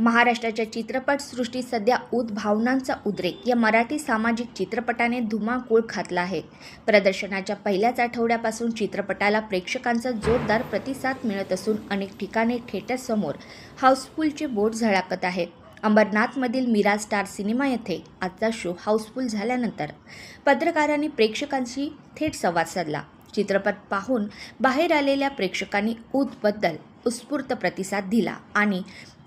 महाराष्ट्राच्या चित्रपटसृष्टीत सध्या भावनांचा उद्रेक या मराठी सामाजिक चित्रपटाने धुमाकूळ घातला आहे. प्रदर्शनाच्या पहिल्याच आठवड्यापासून चित्रपटाला प्रेक्षकांचा जोरदार प्रतिसाद मिळत असून अनेक ठिकाणी थिएटरसमोर हाऊसफुलचे बोर्ड झळकत आहेत. अंबरनाथमधील मीरा स्टार सिनेमा येथे आजचा शो हाऊसफुल झाल्यानंतर पत्रकारांनी प्रेक्षकांशी थेट संवाद साधला. चित्रपट पाहून बाहेर आलेल्या प्रेक्षकांनी बद्दल उत्स्फूर्त प्रतिसाद दिला आणि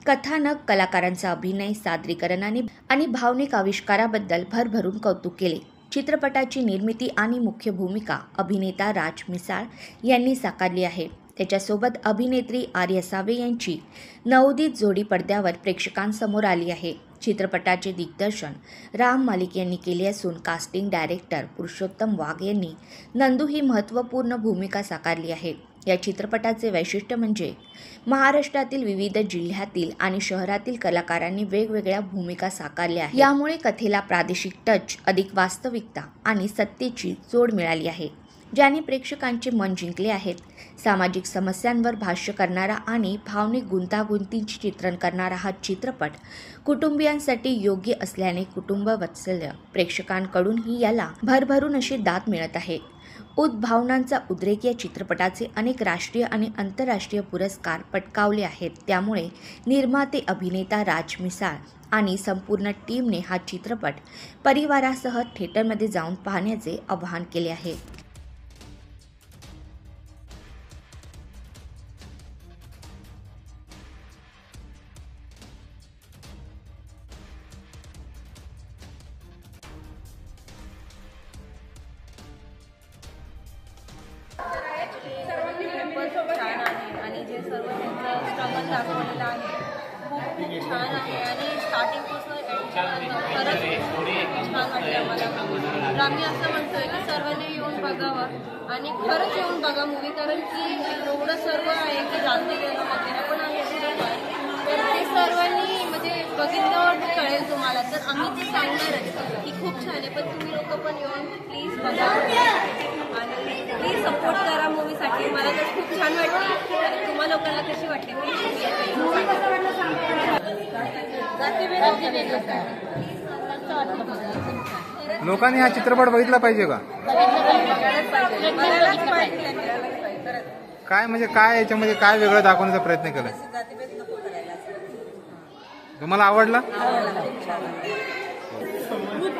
कथानक, कलाकारांचा अभिनय, सादरीकरण आणि भावनिक आविष्काराबद्दल भरभरून कौतुक केले. चित्रपटाची निर्मिती आणि मुख्य भूमिका अभिनेता राज मिसाळ यांनी साकारली आहे. त्याच्यासोबत अभिनेत्री आर्या सावे यांची नवोदित जोडी पडद्यावर प्रेक्षकांसमोर आली आहे. चित्रपटाचे दिग्दर्शन राम मालिक यांनी केले असून कास्टिंग डायरेक्टर पुरुषोत्तम वाघ यांनी नंदू ही महत्त्वपूर्ण भूमिका साकारली आहे. या चित्रपटाचे वैशिष्ट्य म्हणजे महाराष्ट्रातील विविध जिल्ह्यातील आणि शहरातील कलाकारांनी वेगवेगळ्या भूमिका साकारल्या आहेत. यामुळे कथेला प्रादेशिक टच, अधिक वास्तविकता आणि सत्तेची जोड मिळाली आहे, ज्याने प्रेक्षकांचे मन जिंकले आहेत. सामाजिक समस्यांवर भाष्य करणारा आणि भावनिक गुंतागुंतींचे चित्रण करणारा हा चित्रपट कुटुंबियांसाठी योग्य असल्याने कुटुंबवत्सल्य प्रेक्षकांकडूनही याला भरभरून अशी दाद मिळत आहे. भावनांचा उद्रेक या चित्रपटाचे अनेक राष्ट्रीय आणि आंतरराष्ट्रीय पुरस्कार पटकावले आहेत. त्यामुळे निर्माते, अभिनेता राज मिसाळ आणि संपूर्ण टीमने हा चित्रपट परिवारासह थिएटरमध्ये जाऊन पाहण्याचे आवाहन केले आहे. छान आहे आणि जे सर्व त्यांचं स्ट्रगल दाखवलेलं आहे खूप छान आहे आणि स्टार्टिंगपासून खरंच छान वाटलं आम्हाला. आम्ही असं म्हणतोय की सर्वांनी येऊन बघावं आणि खरंच येऊन बघा मूवी, कारण की एवढं सर्व आहे की जाणते गेलं वगैरे पण आहे तर ते सर्वांनी म्हणजे बघितल्यावर कळेल तुम्हाला. तर आम्ही ते सांगणार आहे की खूप छान आहे, पण तुम्ही लोक पण येऊन प्लीज बघा आणि प्लीज सपोर्ट करा मूवीसाठी. मला तर खूप छान वाटते आणि तुम्हा लोकांना कशी वाटते लोकांनी हा चित्रपट बघितला पाहिजे का? काय म्हणजे काय याच्यामध्ये काय वेगळं दाखवण्याचा प्रयत्न केला? तुम्हाला आवडला?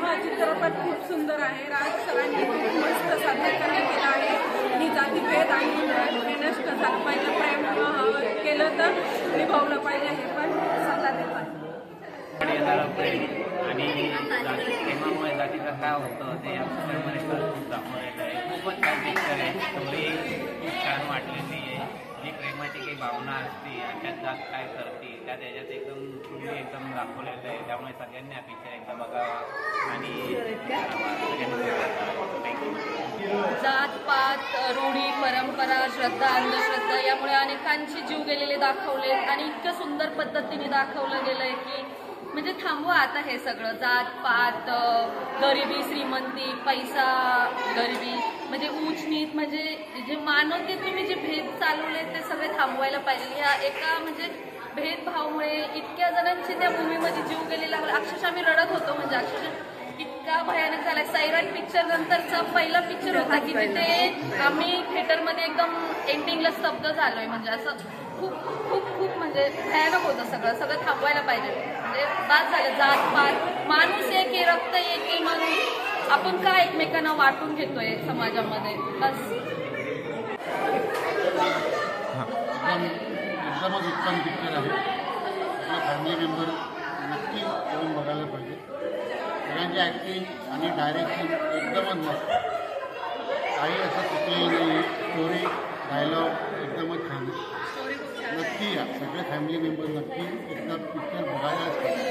हा चित्रपट खूप सुंदर आहे. राज सरांनी खूप मस्त सादरीकरण केलं आहे. ही जातीभेद आणि नष्ट झालं पाहिजे, प्रेम केलं तर निभावलं पाहिजे, हे पण सल्ला देत आहे. आणि प्रेमामुळे जातीचं काय होतं ते या पिक्चरमध्ये खूप दाखवलेलं आहे. खूपच छान पिक्चर आहे. स्टोरी खूप छान वाटलेली आहे. जी प्रेमाची काही भावना असते आणि त्यात जात काय करते त्या त्याच्यात एकदम दाखवलेलं आहे. त्यामुळे सगळ्यांनी हा पिक्चर एकदा बघावा आणि जात पात, रूढी, परंपरा, श्रद्धा, अंधश्रद्धा यामुळे अनेकांचे जीव गेलेले दाखवलेत आणि इतक्या सुंदर पद्धतीने दाखवलं गेलंय की म्हणजे थांबवा आता हे सगळं जात पात, गरिबी, श्रीमंती, पैसा, गरिबी म्हणजे उच्च नीच, म्हणजे जे मानवतेत तुम्ही जे भेद चालवले ते सगळे थांबवायला पाहिजे. ह्या एका म्हणजे भेदभावमुळे इतक्या जणांची त्या मूवीमध्ये जीव गेलेला, अक्षरशः आम्ही रडत होतो. म्हणजे अक्षरशः इतका भयानक झालाय. सैराट पिक्चर नंतरचा पहिला पिक्चर होता की तिथे आम्ही थिएटरमध्ये एकदम एंडिंगला स्तब्ध झालोय. म्हणजे असं खूप खूप खूप म्हणजे भयानक होतं. सगळं थांबवायला पाहिजे. म्हणजे बाद झालं. जात पात, माणूस एक आहे, रक्त एक आहे, म्हणून आपण का एकमेकांना वाटून घेतोय समाजामध्ये बस. एकदमच उत्तम पिक्चर आहे. आपल्या फॅमिली मेंबर नक्की येऊन बघायला पाहिजे. सगळ्यांची ॲक्टिंग आणि डायरेक्शन एकदमच मस्त. काही असं चुकलेलं नाही. स्टोरी, डायलॉग एकदमच छान आहे. नक्की या सगळे फॅमिली मेंबर नक्की एकदा पिक्चर बघायलाच पाहिजे.